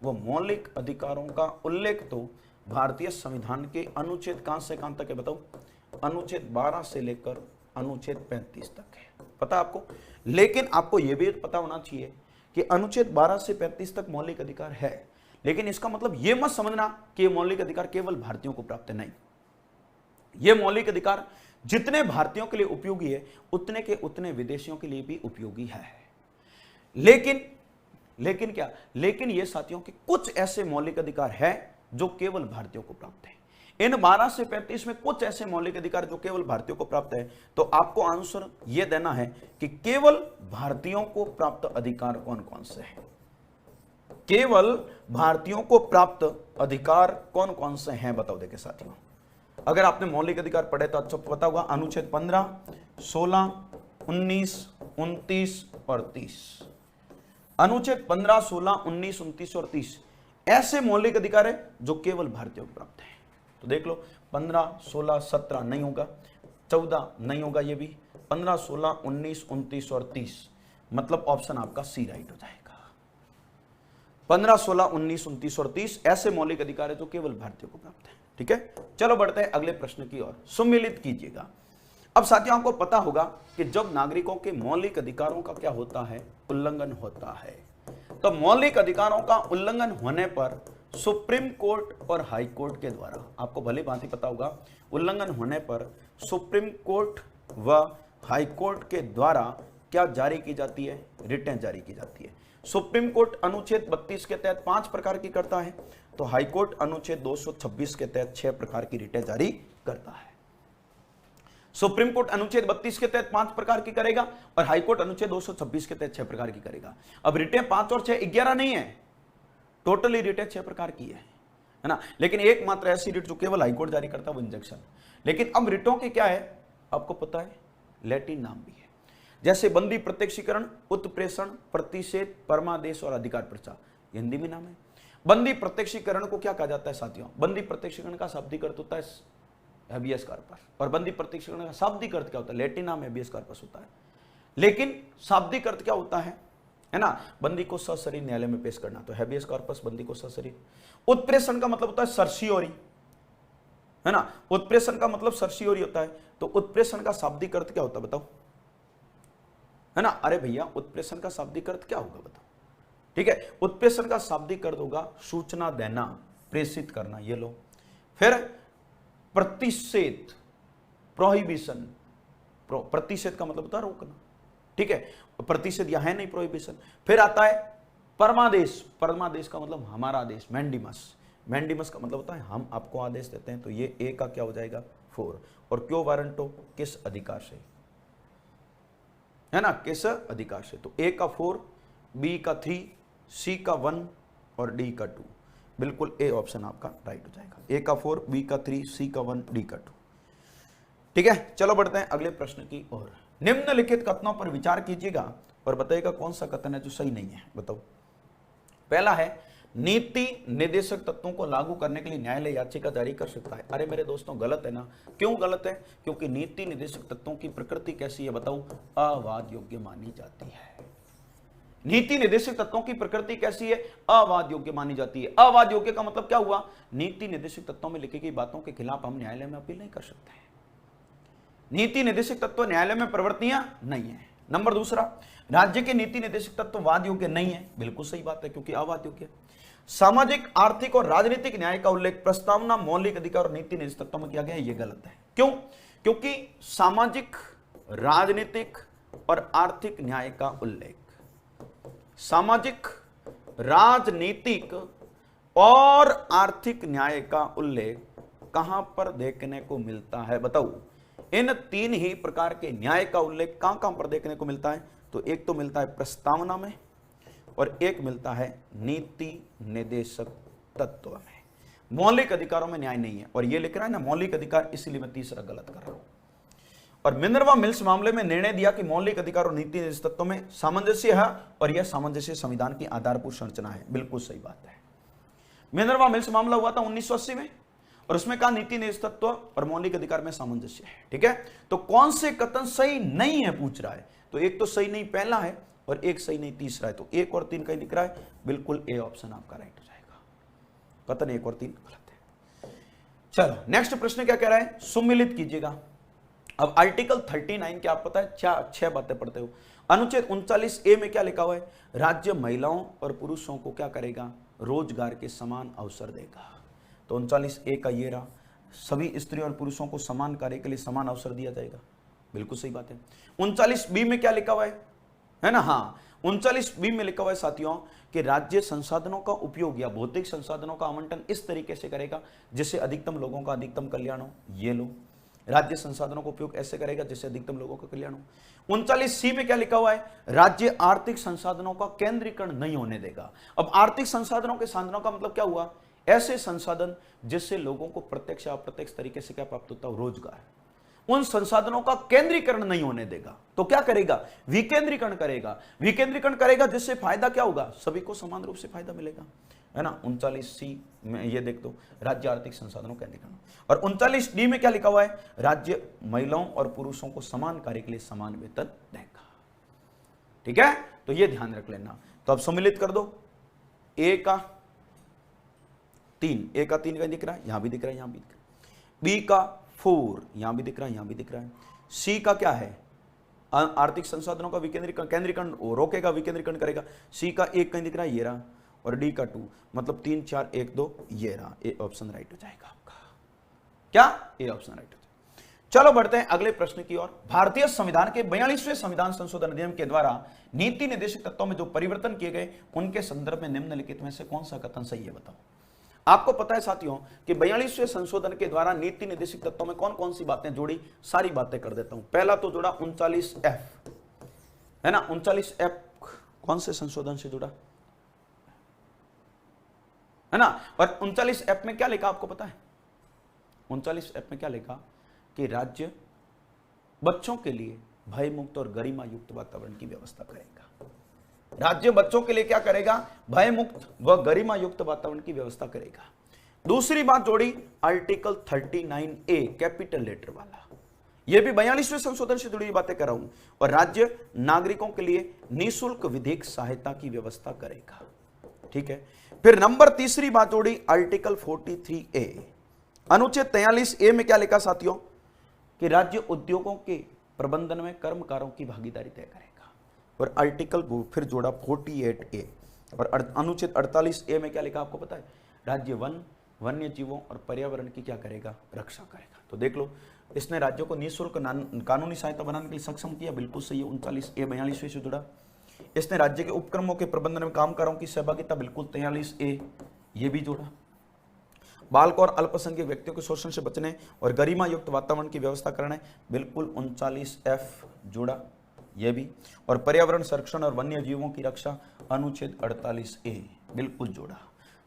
A: वो मौलिक अधिकारों का उल्लेख तो भारतीय संविधान के अनुच्छेद कहां से कहां तक है बताओ? अनुच्छेद 12 से लेकर अनुच्छेद 35 तक है, पता आपको। लेकिन आपको यह भी पता होना चाहिए कि अनुच्छेद 12 से 35 तक मौलिक अधिकार है, लेकिन इसका मतलब यह मत समझना कि यह मौलिक अधिकार केवल भारतीयों को प्राप्त है, नहीं। यह मौलिक अधिकार जितने भारतीयों के लिए उपयोगी है, उतने के उतने विदेशियों के लिए भी उपयोगी है। लेकिन क्या? लेकिन ये साथियों के कुछ ऐसे मौलिक अधिकार है जो केवल भारतीयों को प्राप्त है। इन 12 से 35 में कुछ ऐसे मौलिक अधिकार जो केवल भारतीयों को प्राप्त है, तो आपको आंसर यह देना है कि केवल भारतीयों को प्राप्त अधिकार कौन कौन से हैं। केवल भारतीयों को प्राप्त अधिकार कौन कौन से हैं बताओ। देखिए साथियों, अगर आपने मौलिक अधिकार पढ़े तो अच्छा पता होगा, अनुच्छेद 15, 16, 19, 29 और 30। अनुच्छेद 15, 16, 19, 29 और 30 ऐसे मौलिक अधिकार है जो केवल भारतीयों को प्राप्त है। तो देख लो, 15, 16, 17 नहीं होगा, 14 नहीं होगा, ये भी 15, 16, 19, 29 और 30, मतलब ऑप्शन आपका सी राइट हो जाएगा। 15, 16, 19, 29 और 30 ऐसे मौलिक अधिकार है जो केवल भारतीयों को प्राप्त है। ठीक है, चलो बढ़ते हैं अगले प्रश्न की ओर। सम्मिलित कीजिएगा। अब साथियों आपको पता होगा कि जब नागरिकों के मौलिक अधिकारों का क्या होता है? उल्लंघन होता है, तो मौलिक अधिकारों का उल्लंघन होने पर सुप्रीम कोर्ट और हाई कोर्ट के द्वारा, आपको भली भांति पता होगा, उल्लंघन होने पर सुप्रीम कोर्ट व हाई कोर्ट के द्वारा क्या जारी की जाती है? रिटें जारी की जाती है। सुप्रीम कोर्ट अनुच्छेद 32 के तहत 5 प्रकार की करता है, तो हाई कोर्ट अनुच्छेद 226 के तहत 6 प्रकार की रिटें जारी करता है। सुप्रीम कोर्ट अनुच्छेद 32 के तहत 5 प्रकार की करेगा और हाई कोर्ट अनुच्छेद 226 के तहत 6 प्रकार की करेगा। अब रिटें 5 और 6 11 नहीं है, टोटली रिटें 6 प्रकार की है ना। लेकिन एकमात्र ऐसी रिट जो केवल हाई कोर्ट जारी करता है वो इंजंक्शन। लेकिन अब रिटों के क्या है आपको पता है? लैटिन नाम भी है, जैसे बंदी प्रत्यक्षीकरण, उत्प्रेषण, प्रतिषेध, परमादेश और अधिकार प्रचार, हिंदी में नाम है। बंदी प्रत्यक्षीकरण को क्या कहा जाता है साथियों? बंदी प्रत्यक्षीकरण का शाब्दिक अर्थ होता है हैबियस कॉर्पस, और बंदी प्रत्यक्षीकरण का शाब्दिक अर्थ क्या होता है? लैटिन नाम हैबियस कॉर्पस होता है। लेकिन शाब्दिक अर्थ क्या होता है ना? बंदी को सशरीर न्यायालय में पेश करना, तो हैबियस कॉर्पस बंदी को सशरीर। उत्प्रेषण का मतलब होता है सर्सियोरी, है ना, उत्प्रेषण का मतलब सर्सियोरी होता है। तो उत्प्रेषण का शाब्दिक अर्थ क्या होता है बताओ, है ना? अरे भैया, उत्प्रेषण का शाब्दिक अर्थ क्या होगा बताओ? ठीक है, उत्प्रेषण का शाब्दिक अर्थ होगा सूचना देना, प्रेषित करना, ये लो। फिर प्रतिषेध, प्रोहिबिशन, प्रतिषेध का मतलब होता है रोकना, ठीक है, प्रतिषेध यह है नहीं, प्रोहिबिशन। फिर आता है परमादेश, परमादेश का मतलब हमारा आदेश, मैंडिमस, मैंडिमस का मतलब होता है हम आपको आदेश देते हैं, तो ये ए का क्या हो जाएगा? 4। और क्यों वारंटो, किस अधिकार से, है ना, किस अधिकार से। तो ए का 4, बी का 3, सी का 1 और डी का 2, बिल्कुल ए ऑप्शन आपका राइट हो जाएगा। ए का 4, बी का 3, सी का 1, डी का 2। ठीक है, चलो बढ़ते हैं अगले प्रश्न की ओर। निम्नलिखित कथनों पर विचार कीजिएगा और बताइएगा कौन सा कथन है जो सही नहीं है, बताओ। पहला है, नीति निर्देशक तत्वों को लागू करने के लिए न्यायालय याचिका जारी कर सकता है। अरे मेरे दोस्तों, गलत है ना। क्यों गलत है? क्योंकि नीति निर्देशक तत्वों की प्रकृति कैसी है बताओ? अवाद योग्य मानी जाती है। नीति निर्देशक तत्वों की प्रकृति कैसी है? अवाद योग्य मानी जाती है। अवाद योग्य का मतलब क्या हुआ? नीति निर्देशक तत्वों में लिखी गई बातों के खिलाफ हम न्यायालय में अपील नहीं कर सकते हैं। नीति निर्देशक तत्व न्यायालय में प्रवर्तनीय नहीं है। नंबर दूसरा, राज्य के नीति निर्देशक तत्व वाद योग्य नहीं है। बिल्कुल सही बात है, क्योंकि अवाद योग्य। सामाजिक, आर्थिक और राजनीतिक न्याय का उल्लेख प्रस्तावना, मौलिक अधिकार और नीति निर्देशक तत्वों में किया गया है, यह गलत है। क्यों? क्योंकि सामाजिक, राजनीतिक और आर्थिक न्याय का उल्लेख, सामाजिक, राजनीतिक और आर्थिक न्याय का उल्लेख कहां पर देखने को मिलता है बताओ? इन 3 ही प्रकार के न्याय का उल्लेख कहां कहां पर देखने को मिलता है? तो एक तो मिलता है प्रस्तावना में और एक मिलता है नीति निर्देशक तत्व में। मौलिक अधिकारों में न्याय नहीं है, और ये लिख रहा है ना मौलिक अधिकार, इसीलिए मैं तीसरा गलत कर रहा हूं। और मिनर्वा मिल्स मामले में निर्णय दिया कि मौलिक अधिकार और नीति निर्देश तत्वों में सामंजस्य है, और यह सामंजस्य संविधान की आधारभूत संरचना है। बिल्कुल सही बात है। मिनर्वा मिल्स मामला हुआ था 1980 में, और उसमें कहा नीति निर्देश तत्व और मौलिक अधिकार में सामंजस्य है। ठीक है, तो कौन से कथन सही नहीं है पूछ रहा है, तो एक तो सही नहीं पहला है, और एक सही नहीं तीसरा है, तो 1 और 3 कहीं दिख रहा है, बिल्कुल ए ऑप्शन आपका राइट हो जाएगा। कथन 1 और 3 गलत है। चलो नेक्स्ट प्रश्न क्या कह रहा है, सुमिलित कीजिएगा। अब आर्टिकल 39 क्या आप पता है, 6 बातें पढ़ते हो। अनुच्छेद 39A में क्या लिखा हुआ है, राज्य महिलाओं और पुरुषों को क्या करेगा, रोजगार के समान अवसर देगा। तो 39A का ये रहा, सभी स्त्रियों और पुरुषों को समान कार्य के लिए समान अवसर दिया जाएगा। बिल्कुल सही बात है। 39B में क्या लिखा हुआ है ना, हाँ 39B में लिखा हुआ है साथियों कि राज्य संसाधनों का उपयोग या भौतिक संसाधनों का आवंटन इस तरीके से करेगा जिससे अधिकतम लोगों का अधिकतम कल्याण हो। ये लो, राज्य संसाधनों का उपयोग ऐसे करेगा जिससे अधिकतम लोगों का कल्याण हो। 39C में क्या लिखा हुआ है, राज्य आर्थिक संसाधनों का केंद्रीकरण नहीं होने देगा। अब आर्थिक संसाधनों के साधनों का मतलब क्या हुआ, ऐसे संसाधन जिससे लोगों को प्रत्यक्ष या अप्रत्यक्ष तरीके से क्या प्राप्त होता है, रोजगार। उन संसाधनों का केंद्रीकरण नहीं होने देगा, तो क्या करेगा, विकेंद्रीकरण करेगा। विकेंद्रीकरण करेगा जिससे फायदा क्या होगा, सभी को समान रूप से फायदा मिलेगा, है ना। 39C में ये देख दो, राज्य आर्थिक संसाधनों केंद्रीकरण। और 39D में क्या लिखा हुआ है, राज्य महिलाओं और पुरुषों को समान कार्य के लिए समान वेतन देगा। ठीक है, तो ये ध्यान रख लेना। तो अब सम्मिलित कर दो, A का 3 कहीं दिख रहा है, यहां भी दिख रहा है, यहां भी दिख रहा है। B का 4 यहां भी दिख रहा है, यहां भी दिख रहा है। C का क्या है, आर्थिक संसाधनों का विकेंद्रीकरण, केंद्रीकरण रोकेगा, विकेंद्रीकरण करेगा। C का 1 कहीं दिख रहा है, ये रहा। और D का 2, मतलब 3 4 1 2, ये रहा। ए ऑप्शन राइट हो जाएगा आपका, क्या ए ऑप्शन राइट हो जाएगा। चलो बढ़ते हैं अगले प्रश्न की ओर। भारतीय संविधान के 42वें संविधान संशोधन अधिनियम के द्वारा नीति निर्देशक तत्वों में जो परिवर्तन किए गए, उनके संदर्भ में निम्नलिखित में से कौन सा कथन सही है, बताओ। आपको पता है साथियों कि 42वें संशोधन के द्वारा नीति निर्देशक तत्वों में कौन कौन सी बातें जोड़ी, सारी बातें कर देता हूं। पहला तो जोड़ा 39F, है ना। 39F कौन से संशोधन से जुड़ा, है ना। और 39F में क्या लिखा आपको पता है, 39F में क्या लिखा कि राज्य बच्चों के लिए भय मुक्त और गरिमा युक्त वातावरण की व्यवस्था करेगा। राज्य बच्चों के लिए क्या करेगा, भय मुक्त व गरिमा युक्त वातावरण की व्यवस्था करेगा। दूसरी बात जोड़ी आर्टिकल 39A कैपिटल लेटर वाला, यह भी 42वें संशोधन से जुड़ी बातें कर रहा हूं। और राज्य नागरिकों के लिए निःशुल्क विधिक सहायता की व्यवस्था करेगा। ठीक है, फिर नंबर तीसरी बात जोड़ी आर्टिकल 43A। अनुच्छेद 43A में क्या लिखा साथियों कि राज्य उद्योगों के प्रबंधन में कर्मकारों की भागीदारी तय करेगा। और आर्टिकल फिर जोड़ा 48A। और अनुच्छेद 48A में क्या लिखा आपको पता है, राज्य वन्य जीवों और पर्यावरण की क्या करेगा, रक्षा करेगा। तो देख लो, इसने राज्यों को निःशुल्क कानूनी सहायता बनाने के लिए सक्षम किया, बिल्कुल सही है। 39A 42वें से जुड़ा। इसने राज्य के उपक्रमों के प्रबंधन में कामगारों की सहभागिता, बिल्कुल 43A ये भी जोड़ा। बालकों और अल्पसंख्यक व्यक्तियों के शोषण से बचने और गरिमा युक्त वातावरण की व्यवस्था करना, बिल्कुल 39F जोड़ा, ये भी। और पर्यावरण संरक्षण और वन्य जीवों की रक्षा, अनुच्छेद 48A बिल्कुल जोड़ा।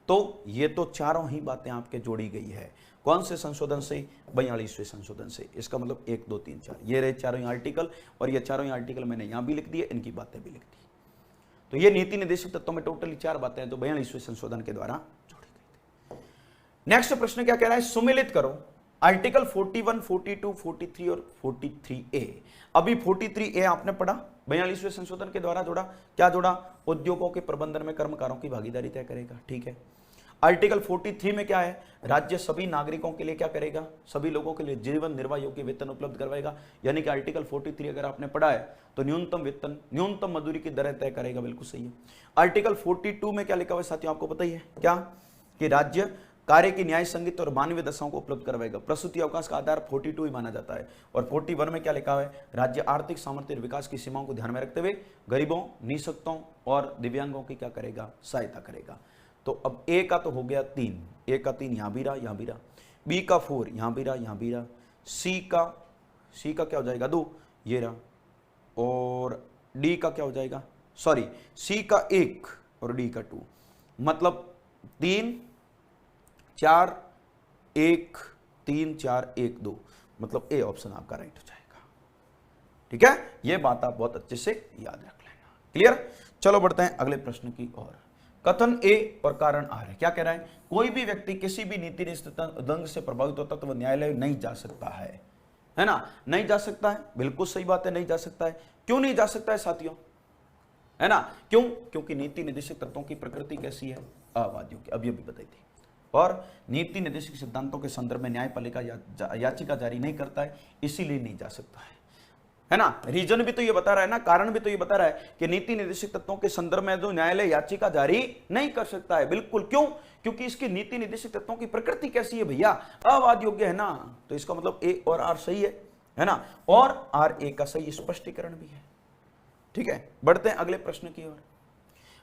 A: तो ये तो चारों ही बातें आपके जोड़ी गई है, कौन से संशोधन से, 42वें संशोधन से। इसका मतलब 1 2 3 4 ये रहे चारों ही आर्टिकल, और ये चारों ही आर्टिकल मैंने यहां भी लिख दिए, इनकी बातें भी लिख दी। तो ये नीति निर्देशक तत्वों में टोटली 4 बातें हैं जो 42वें संशोधन के द्वारा जोड़ी गई थी। नेक्स्ट प्रश्न क्या कह रहा है, सुमिलित करो आर्टिकल 41, 42, 43 और 43A। अभी 43A आपने पढ़ा, 42वें संशोधन के द्वारा जोड़ा, क्या जोड़ा, उद्योगों के प्रबंधन में कर्मकारों की भागीदारी तय करेगा। ठीक है। आर्टिकल 43 में क्या है, राज्य सभी नागरिकों के लिए क्या करेगा, सभी लोगों के लिए जीवन निर्वाह योग्य वेतन उपलब्ध करवाएगा। यानी कि आर्टिकल 43 अगर आपने पढ़ा है तो न्यूनतम वेतन, न्यूनतम मजदूरी की दरें तय करेगा, बिल्कुल सही है। आर्टिकल 42 में क्या लिखा हुआ है साथियों, आपको पता ही है क्या, कि राज्य कार्य की न्याय संगीत और मानवीय दशाओं को उपलब्ध करवाएगा। प्रसूति अवकाश का आधार 42 ही माना जाता है। और 41 में क्या लिखा है, राज्य आर्थिक सामर्थ्य और विकास की सीमाओं को ध्यान में रखते हुए गरीबों, निःशक्तों और दिव्यांगों की क्या करेगा, सहायता करेगा। तो अब ए का तो हो गया 3, ए का 3 यहां भी रहा, यहां भी रहा। बी का 4 यहां भी रहा, यहां भी रहा। सी का क्या हो जाएगा, 2 ये रहा। और डी का क्या हो जाएगा, सॉरी सी का 1 और डी का 2, मतलब 3 4 1 3 4 1 2, मतलब ए ऑप्शन आपका राइट हो जाएगा। ठीक है, ये बात आप बहुत अच्छे से याद रख लेना। क्लियर? चलो बढ़ते हैं अगले प्रश्न की ओर। कथन ए और कारण आर है। क्या कह रहा है? कोई भी व्यक्ति किसी भी नीति निश्चित दंग से प्रभावित होता तो वह न्यायालय नहीं जा सकता है ना? नहीं जा सकता है, बिल्कुल सही बात है, नहीं जा सकता है। क्यों नहीं जा सकता है साथियों? है ना? क्यों? क्योंकि नीति निर्देशक तत्वों की प्रकृति कैसी है? अवादियों की, अभी बताई थी। और नीति निर्देशक सिद्धांतों के संदर्भ में न्यायपालिका याचिका जारी नहीं करता है, इसीलिए नहीं जा सकता है ना? रीजन भी तो ये बता रहा है ना, कारण भी तो ये बता रहा है कि नीति निर्देशक तत्वों के संदर्भ में जो न्यायालय याचिका जारी नहीं कर सकता है। बिल्कुल, क्यों? क्योंकि इसकी नीति निर्देशक तत्वों की प्रकृति कैसी है भैया? अवाद योग्य है ना। तो इसका मतलब ए और आर सही है ना? और आर ए का सही स्पष्टीकरण भी है। ठीक है, बढ़ते हैं अगले प्रश्न की ओर।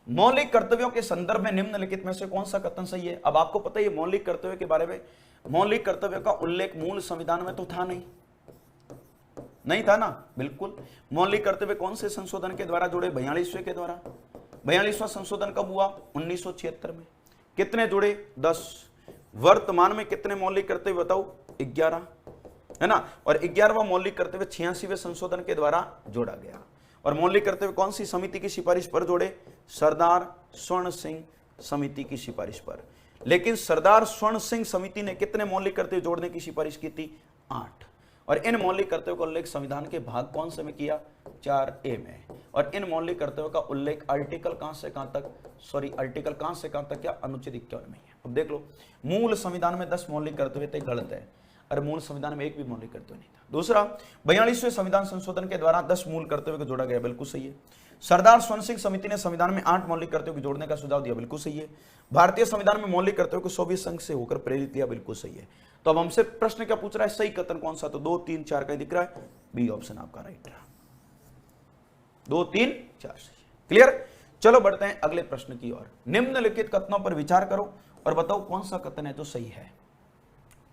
A: मौलिक कर्तव्यों के संदर्भ में निम्नलिखित में से कौन सा कथन सही है? अब आपको पता है मौलिक कर्तव्य के बारे में, मौलिक कर्तव्य का उल्लेख मूल संविधान में तो था नहीं था ना? बिल्कुल। मौलिक कर्तव्य कौन से संशोधन के द्वारा जुड़े? 42वें के द्वारा। 42वां संशोधन कब हुआ? 1976 में। कितने जुड़े? 10। वर्तमान में कितने मौलिक कर्तव्य बताओ? 11, है ना? और 11वां मौलिक कर्तव्य 86वें संशोधन के द्वारा जोड़ा गया। और मौलिक कर्तव्य कौन सी समिति की सिफारिश पर जोड़े? सरदार स्वर्ण सिंह समिति की सिफारिश पर। लेकिन सरदार स्वर्ण सिंह समिति ने कितने मौलिक कर्तव्य जोड़ने की सिफारिश की थी? 8। और इन मौलिक कर्तव्यों का उल्लेख संविधान के भाग कौन से में किया? 4A में। और इन मौलिक कर्तव्यों का उल्लेख आर्टिकल कहां से कहां तक क्या? अनुच्छेद 51 में है। अब देख लो, मूल संविधान में 10 मौलिक कर्तव्य थे, गलत है। अरे मूल संविधान में एक भी मौलिक कर्तव्य नहीं था। दूसरा, 42वें संविधान संशोधन के द्वारा 10 मूल कर्तव्य को जोड़ा गया, बिल्कुल सही है। सरदार स्वर्ण सिंह समिति ने संविधान में 8 मौलिक कर्तव्यों को जोड़ने का सुझाव दिया, बिल्कुल सही है। भारतीय संविधान में मौलिक कर्तव्यों को सोवियत संघ से होकर प्रेरित किया, बिल्कुल सही है। तो अब हमसे प्रश्न क्या पूछ रहा है? सही कथन कौन सा? तो 2 3 4 का दिख रहा है, बी ऑप्शन आपका राइट रहा। 2 3 4 सही। क्लियर? चलो बढ़ते हैं अगले प्रश्न की ओर। निम्नलिखित कथनों पर विचार करो और बताओ कौन सा कथन है जो सही है।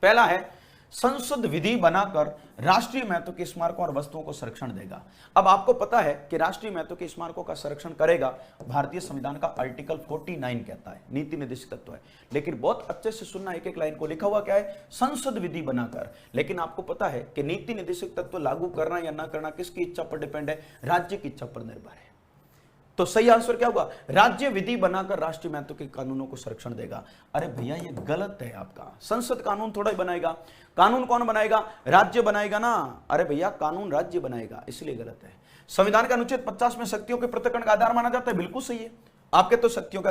A: पहला है, संसद विधि बनाकर राष्ट्रीय महत्व के स्मारकों और वस्तुओं को संरक्षण देगा। अब आपको पता है कि राष्ट्रीय महत्व के स्मारकों का संरक्षण करेगा भारतीय संविधान का आर्टिकल 49 कहता है, नीति निर्देशक तत्व है। लेकिन बहुत अच्छे से सुनना, एक एक लाइन को लिखा हुआ क्या है? संसद विधि बनाकर। लेकिन आपको पता है कि नीति निर्देशक तत्व लागू करना या ना करना किसकी इच्छा पर डिपेंड है? राज्य की इच्छा पर निर्भर है। तो सही आंसर क्या होगा? राज्य विधि बनाकर राष्ट्रीय महत्व के कानूनों को संरक्षण देगा। अरे भैया ये गलत है आपका। संसद कानून थोड़ा ही बनाएगा। कानून कौन बनाएगा? राज्य बनाएगा ना। अरे भैया कानून राज्य बनाएगा, इसलिए गलत है। संविधान का अनुच्छेद 50 में शक्तियों के पृथक्करण का आधार माना जाता है, बिल्कुल सही है। आपके तो शक्तियों का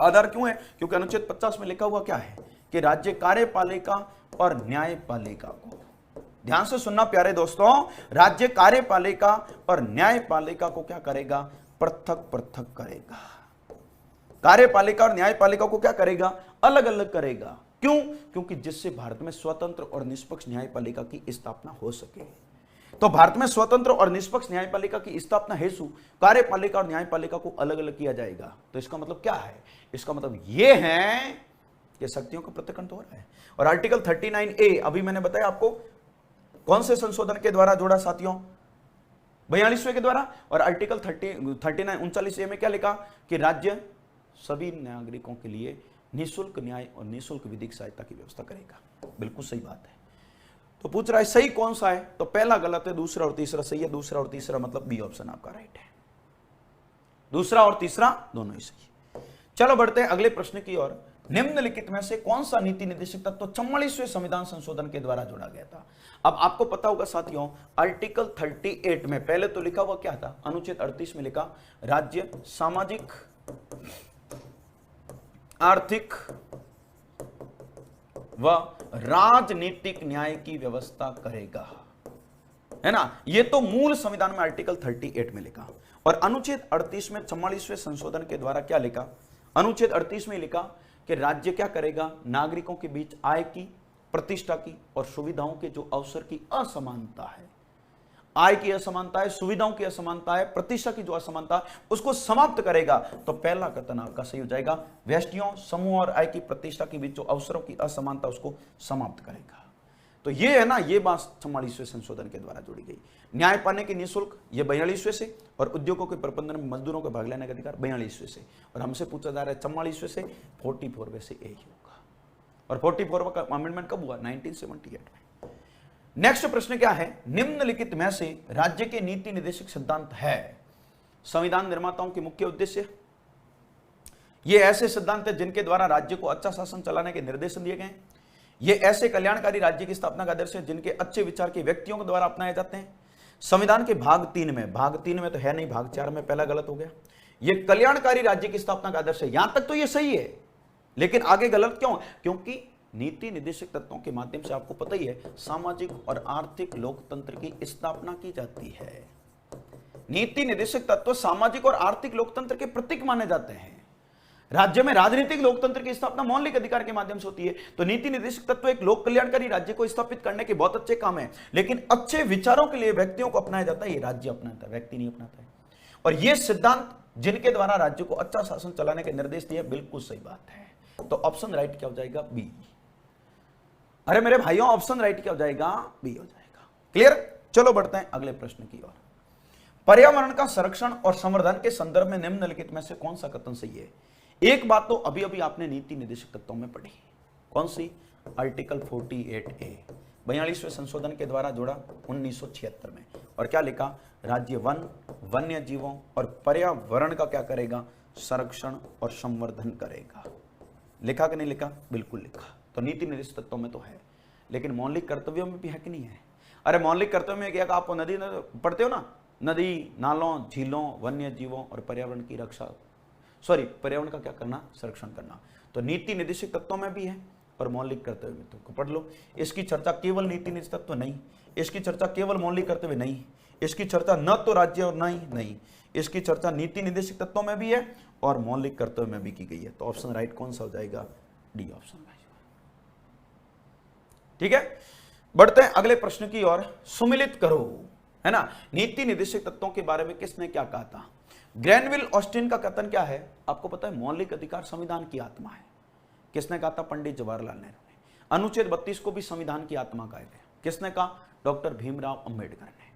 A: आधार क्यों है? क्योंकि अनुच्छेद 50 में लिखा हुआ क्या है कि राज्य कार्यपालिका और न्यायपालिका को, ध्यान से सुनना प्यारे दोस्तों, राज्य कार्यपालिका और न्यायपालिका को क्या करेगा? पृथक पृथक करेगा। कार्यपालिका और न्यायपालिका को क्या करेगा? अलग अलग करेगा। क्यों? क्योंकि जिससे भारत में स्वतंत्र और निष्पक्ष न्यायपालिका की स्थापना हो सके। तो भारत में स्वतंत्र और निष्पक्ष न्यायपालिका की स्थापना हेतु कार्यपालिका और न्यायपालिका को अलग अलग किया जाएगा। तो इसका मतलब क्या है? इसका मतलब यह है कि शक्तियों का पृथक्करण तो हो रहा है। और आर्टिकल 39A अभी मैंने बताया आपको कौन से संशोधन के द्वारा जोड़ा साथियों? 42वें के द्वारा। और आर्टिकल 39 में क्या लिखा कि राज्य सभी नागरिकों के लिए निःशुल्क न्याय और निःशुल्क विधिक सहायता की व्यवस्था करेगा, बिल्कुल सही बात है। तो पूछ रहा है सही कौन सा है? तो पहला गलत है, दूसरा और तीसरा सही है। दूसरा और तीसरा मतलब बी ऑप्शन आपका राइट है। दूसरा और तीसरा दोनों ही सही। चलो बढ़ते हैं अगले प्रश्न की ओर। निम्नलिखित में से कौन सा नीति निर्देशक तत्व 44वें संविधान संशोधन के द्वारा जोड़ा गया था? अब आपको पता होगा साथियों, आर्टिकल 38 में पहले तो लिखा हुआ क्या था? अनुच्छेद 38 में लिखा राज्य सामाजिक आर्थिक व राजनीतिक न्याय की व्यवस्था करेगा, है ना? ये तो मूल संविधान में आर्टिकल 38 में लिखा। और अनुच्छेद 38 में 44वें संशोधन के द्वारा क्या लिखा? अनुच्छेद 38 में लिखा कि राज्य क्या करेगा? नागरिकों के बीच आय की, प्रतिष्ठा की और सुविधाओं के जो अवसर की असमानता है, आय की असमानता है, सुविधाओं की असमानता है, प्रतिष्ठा की जो असमानता है, उसको समाप्त करेगा। तो पहला कथन आपका सही हो जाएगा। व्यष्टियों, समूह और आय की प्रतिष्ठा के बीच जो अवसरों की असमानता उसको समाप्त करेगा। तो ये है ना, ये बात 44वें संशोधन के द्वारा जोड़ी गई। न्याय पाने की निःशुल्क ये 42वें से, और उद्योगों के प्रबंधन में मजदूरों के भाग लेने का अधिकार 42वें से। और हमसे पूछा जा रहा है 44वें से, 44वें से एक ही होगा। और 44वां अमेंडमेंट कब हुआ? 1978 में। नेक्स्ट प्रश्न क्या है? निम्नलिखित में से राज्य के नीति निर्देशक सिद्धांत है संविधान निर्माताओं के मुख्य उद्देश्य। ये ऐसे सिद्धांत है जिनके द्वारा राज्य को अच्छा शासन चलाने के निर्देश दिए गए। ये ऐसे कल्याणकारी राज्य की स्थापना का आदर्श है जिनके अच्छे विचार के व्यक्तियों के द्वारा अपनाए जाते हैं। संविधान के भाग 3 में तो है नहीं, भाग 4 में पहला गलत हो गया। ये कल्याणकारी राज्य की स्थापना का आदर्श है, यहां तक तो ये सही है, लेकिन आगे गलत क्यों? क्योंकि नीति निर्देशक तत्वों के माध्यम से आपको पता ही है सामाजिक और आर्थिक लोकतंत्र की स्थापना की जाती है। नीति निर्देशक तत्व सामाजिक और आर्थिक लोकतंत्र के प्रतीक माने जाते हैं। राज्य में राजनीतिक लोकतंत्र की स्थापना मौलिक अधिकार के माध्यम से होती है। तो नीति निर्देशक तत्व एक लोक कल्याणकारी राज्य को स्थापित करने के बहुत अच्छे काम है, लेकिन अच्छे विचारों के लिए व्यक्तियों को अपनाया जाता है, ये राज्य अपनाता है, व्यक्ति नहीं अपनाता है। और ये सिद्धांत जिनके द्वारा राज्य को अच्छा शासन चलाने के निर्देश दिए, बिल्कुल सही बात है। तो ऑप्शन राइट क्या हो जाएगा? बी। अरे मेरे भाइयों, ऑप्शन राइट क्या हो जाएगा? बी हो जाएगा। क्लियर? चलो बढ़ते हैं अगले प्रश्न की ओर। पर्यावरण का संरक्षण और संवर्धन के संदर्भ में निम्नलिखित में से कौन सा कथन सही है? एक बात तो अभी अभी आपने नीति निर्देशक तत्वों में पढ़ी, कौन सी? आर्टिकल 48A 42वें संशोधन के द्वारा जोड़ा 1976 में। और क्या लिखा? राज्य वन, वन्य जीवों और पर्यावरण का क्या करेगा? संरक्षण और संवर्धन करेगा। लिखा कि नहीं लिखा? बिल्कुल लिखा। तो नीति निर्देशक तत्वों में तो है, लेकिन मौलिक कर्तव्यों में भी है कि नहीं है? अरे मौलिक कर्तव्य में क्या? आप नदी पढ़ते हो ना, नदी, नालों, झीलों, वन्य जीवों और पर्यावरण की रक्षा, पर्यावरण का क्या करना? संरक्षण करना। तो नीति निर्देशक तत्वों में भी है और मौलिक कर्तव्य में तो पढ़ लो। इसकी चर्चा केवल नीति निर्देशक तत्व नहीं, इसकी चर्चा केवल मौलिक कर्तव्य नहीं, इसकी चर्चा न तो राज्य और नहीं, इसकी चर्चा नीति निर्देशक तत्वों में भी है और मौलिक कर्तव्य में भी की गई है। तो ऑप्शन राइट कौन सा हो जाएगा? D option. ठीक है, बढ़ते हैं अगले प्रश्न की ओर। सुमिलित करो, है ना। नीति निर्देशक तत्वों के बारे में किसने क्या कहा था? ग्रैनविल ऑस्टिन का कथन क्या है? आपको पता है मौलिक अधिकार संविधान की आत्मा है। किसने कहा था? पंडित जवाहरलाल नेहरू ने। अनुच्छेद 32 को भी संविधान की आत्मा कहा गया। किसने कहा? डॉक्टर भीमराव अंबेडकर ने।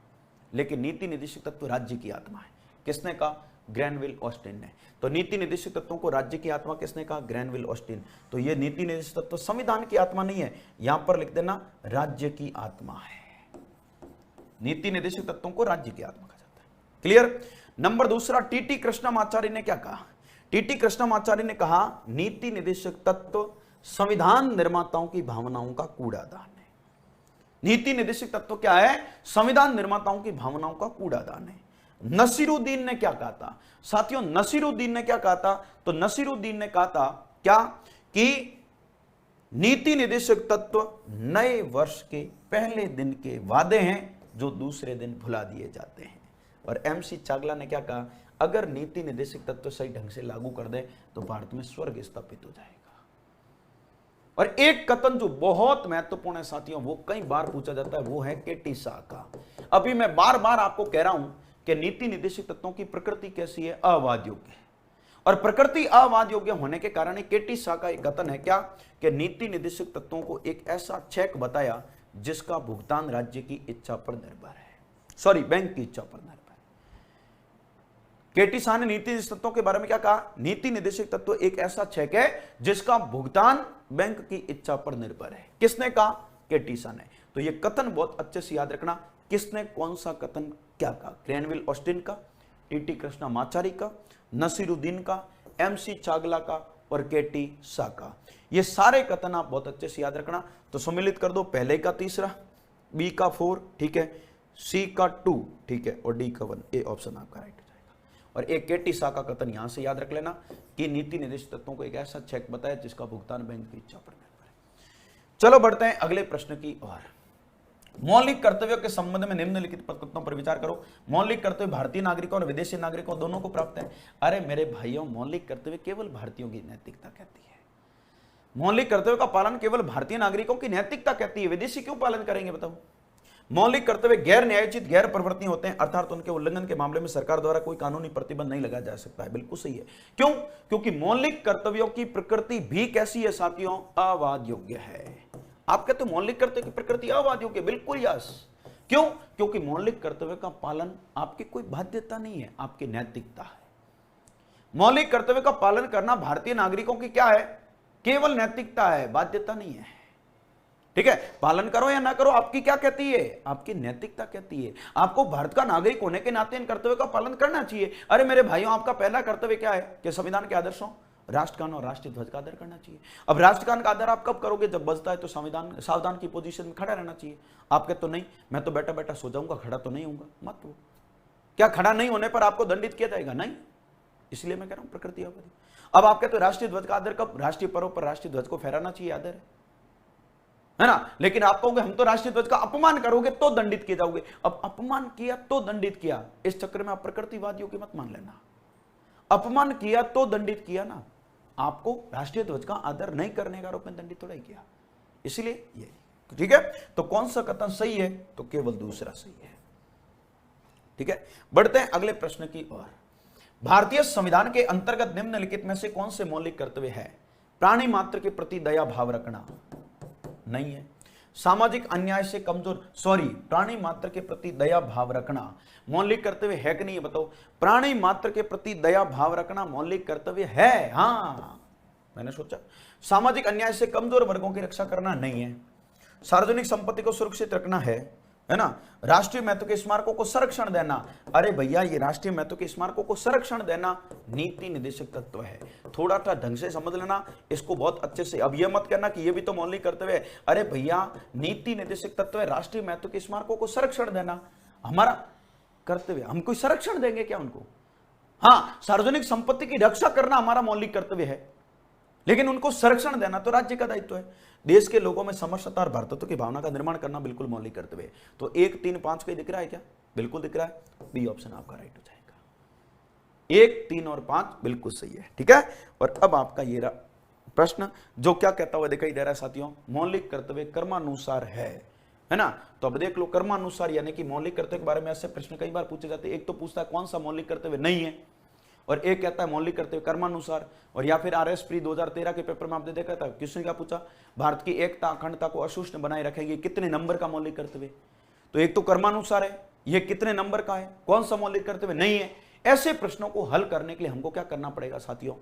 A: लेकिन नीति निर्देशक तत्व राज्य की आत्मा है। किसने कहा? ग्रैनविल ऑस्टिन ने। तो नीति निर्देशक तत्वों को राज्य की आत्मा किसने कहा? Granville Austin. तो ये नीति निर्देशक तत्व संविधान की आत्मा नहीं है, यहां पर लिख देना राज्य की आत्मा है। नीति निर्देशक तत्वों को राज्य की आत्मा कहा जाता है। क्लियर? नंबर दूसरा, टीटी कृष्णमाचार्य ने क्या कहा? टीटी कृष्णमाचार्य ने कहा नीति निर्देशक तत्व संविधान निर्माताओं की भावनाओं का कूड़ादान है। नीति निर्देशक तत्व क्या है? संविधान निर्माताओं की भावनाओं का कूड़ादान है। नसीरुद्दीन ने क्या कहा था? साथियों, नसीरुद्दीन ने क्या कहा था? तो नसीरुद्दीन ने कहा था क्या कि नीति निर्देशक तत्व नए वर्ष के पहले दिन के वादे हैं जो दूसरे दिन भुला दिए जाते हैं। और एमसी चागला ने क्या कहा? अगर नीति निर्देशक तत्व सही ढंग से लागू कर दे तो भारत में स्वर्ग स्थापित हो जाएगा। और एक कथन जो बहुत महत्वपूर्ण है साथियों, वो कई बार पूछा जाता है, वो है केटी शाह का। अभी मैं बार बार आपको कह रहा हूं कि नीति निर्देशक तत्वों की प्रकृति कैसी है? अवाद योग्य है। और प्रकृति अवाद योग्य होने के कारण केटी शाह का एक कथन है क्या कि नीति निर्देशक तत्वों को एक ऐसा चेक बताया जिसका भुगतान राज्य की इच्छा पर निर्भर है, बैंक की इच्छा पर निर्भर है। केटी शाह ने नीति निर्देशक तत्वों के बारे में क्या कहा? नीति निर्देशक तत्व एक ऐसा चेक है जिसका भुगतान बैंक की इच्छा पर निर्भर है। किसने कहा? केटी शाह ने। तो यह कथन बहुत अच्छे से याद रखना, किसने कौन सा कथन क्या कहा? ग्रैनविल ऑस्टिन का, टीटी कृष्णमाचार्य का, नसीरुद्दीन का, एमसी चागला का और केटी शाह का। ये सारे कथन आप बहुत अच्छे से याद रखना। तो सम्मिलित कर दो, पहले का 3, बी का 4, ठीक है, सी का 2, ठीक है, और डी का 1। ए ऑप्शन आपका राइट हो जाएगा। और एक केटी शाह का कथन यहां से याद रख लेना कि नीति निर्देशक तत्वों को एक ऐसा चेक बताया जिसका भुगतान बैंक की इच्छा पर निर्भर है। चलो बढ़ते हैं अगले प्रश्न की ओर। मौलिक कर्तव्यों के संबंध में निम्नलिखित कथनों पर विचार करो। मौलिक कर्तव्य भारतीय नागरिकों और विदेशी नागरिकों दोनों को प्राप्त है। अरे मेरे भाइयों, मौलिक कर्तव्य केवल भारतीयों की नैतिकता कहती है। मौलिक कर्तव्य का पालन केवल भारतीय नागरिकों की नैतिकता कहती है, विदेशी क्यों पालन करेंगे बताओ? मौलिक कर्तव्य गैर न्यायोचित गैर प्रवृत्ति होते हैं, अर्थात उनके उल्लंघन के मामले में सरकार द्वारा कोई कानूनी प्रतिबंध नहीं लगाया जा सकता है। बिल्कुल सही है। क्यों? क्योंकि मौलिक कर्तव्यों की प्रकृति भी कैसी है साथियों? अवाद योग्य है। आप कहते हो मौलिक कर्तव्य की प्रकृति अवाद योग्य? बिल्कुल यस। क्यों? क्योंकि मौलिक कर्तव्य का पालन आपकी कोई बाध्यता नहीं है, आपकी नैतिकता है। मौलिक कर्तव्य का पालन करना भारतीय नागरिकों की क्या है? केवल नैतिकता है, बाध्यता नहीं है। ठीक है, पालन करो या ना करो, आपकी क्या कहती है, आपकी नैतिकता कहती है। आपको भारत का नागरिक होने के नाते इन कर्तव्यों का पालन करना चाहिए। अरे मेरे भाइयों, आपका पहला कर्तव्य क्या है कि संविधान के आदर्शों, राष्ट्रगान और राष्ट्रीय ध्वज का आदर करना चाहिए। अब राष्ट्रगान का आदर आप कब करोगे, जब बजता है तो संविधान सावधान की पोजीशन में खड़ा रहना चाहिए। आप कहते तो नहीं, मैं तो बैठा बैठा सो जाऊंगा, खड़ा तो नहीं होऊंगा, मत हो। क्या खड़ा नहीं होने पर आपको दंडित किया जाएगा? नहीं। इसलिए मैं कह रहा हूं प्रकृति आपत्ति। अब आप कहते हो राष्ट्रीय ध्वज का आदर कब, राष्ट्रीय पर्व पर राष्ट्रीय ध्वज को फहराना चाहिए, आदर है ना। लेकिन आप कहोगे हम तो राष्ट्रीय ध्वज का अपमान करोगे तो दंडित किए जाओगे। अब अपमान किया तो दंडित किया, इस चक्कर में आप प्रकृतिवादियों की मत मान लेना। अपमान किया तो दंडित किया ना, आपको राष्ट्रीय ध्वज का आदर नहीं करने का आरोप में दंडित थोड़ा ही किया। इसलिए ये ठीक है। तो कौन सा कथन सही है, तो केवल दूसरा सही है। ठीक है, बढ़ते हैं अगले प्रश्न की ओर। भारतीय संविधान के अंतर्गत निम्नलिखित में से कौन से मौलिक कर्तव्य है? प्राणी मात्र के प्रति दया भाव रखना नहीं है। सामाजिक अन्याय से कमजोर, प्राणी मात्र के प्रति दया भाव रखना मौलिक कर्तव्य है कि नहीं, बताओ। प्राणी मात्र के प्रति दया भाव रखना मौलिक कर्तव्य है। हाँ, मैंने सोचा सामाजिक अन्याय से कमजोर वर्गों की रक्षा करना नहीं है। सार्वजनिक संपत्ति को सुरक्षित रखना है ना। राष्ट्रीय महत्व के स्मारकों को संरक्षण देना, अरे भैया ये राष्ट्रीय महत्व के स्मारकों को संरक्षण देना नीति निर्देशक तत्व है। थोड़ा सा ढंग से समझ लेना इसको बहुत अच्छे से। अब ये मत कहना कि ये भी तो मौलिक कर्तव्य है। अरे भैया नीति निर्देशक तत्व है, राष्ट्रीय महत्व के स्मारकों को संरक्षण देना हमारा कर्तव्य। हम कोई संरक्षण देंगे क्या उनको? हाँ, सार्वजनिक संपत्ति की रक्षा करना हमारा मौलिक कर्तव्य है, लेकिन उनको संरक्षण देना तो राज्य का दायित्व है। देश के लोगों में समरसता और भ्रातृत्व की भावना का निर्माण करना बिल्कुल मौलिक कर्तव्य है। तो 1, 3, 5 कहीं दिख रहा है क्या? बिल्कुल दिख रहा है। बी ऑप्शन आपका राइट हो जाएगा। 1, 3 और 5 बिल्कुल सही है। ठीक है, और अब आपका ये प्रश्न जो क्या कहता हुआ दिखाई दे रहा है साथियों, मौलिक कर्तव्य कर्मानुसार है ना। तो अब देख लो, कर्मानुसार यानी कि मौलिक कर्तव्य के बारे में ऐसे प्रश्न कई बार पूछे जाते हैं। एक तो पूछता है कौन सा मौलिक कर्तव्य नहीं है, और एक कहता है मौलिक कर्तव्य कर्मानुसार। और या फिर आरएस प्री 2013 के पेपर में आपने देखा था, किसने क्या पूछा, भारत की एकता अखंडता को अशुष्ण बनाए रखेगी, कितने नंबर का मौलिक कर्तव्य? तो एक तो कर्मानुसार है, ये कितने नंबर का है, कौन सा मौलिक कर्तव्य नहीं है। ऐसे प्रश्नों को हल करने के लिए हमको क्या करना पड़ेगा साथियों,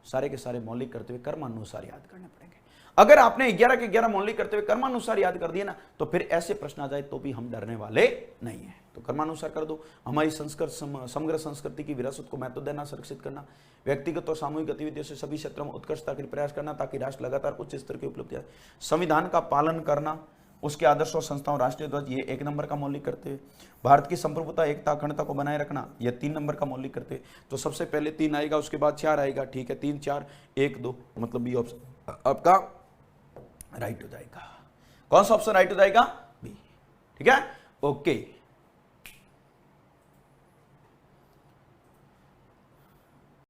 A: सारे के सारे मौलिक कर्तव्य कर्मानुसार याद करने पड़ेंगे। अगर आपने 11 के 11 मौलिक कर्तव्य कर्मानुसार याद कर दिए ना, तो फिर ऐसे प्रश्न आ जाए तो भी हम डरने वाले नहीं है। तो कर्मानुसार कर दो। हमारी समग्र संस्कृति की विरासत को महत्व देना, सुरक्षित करना, व्यक्तिगत और सामूहिक गतिविधियों से सभी क्षेत्रों में उत्कृष्टता के प्रयास करना ताकि राष्ट्र लगातार उच्च स्तर की उपलब्धियां, संविधान का पालन करना, उसके आदर्शों संस्थाओं राष्ट्रीय ध्वज, ये 1 नंबर का मौलिक कर्तव्य। भारत की संप्रभुता एकता अखंडता को बनाए रखना, यह 3 नंबर का मौलिक कर्तव्य। तो सबसे पहले 3 आएगा, उसके बाद 4 आएगा। ठीक है, 3, 4, 1, 2 मतलब बी ऑप्शन आपका राइट हो जाएगा। कौन सा ऑप्शन राइट हो जाएगा? बी। ठीक है, ओके।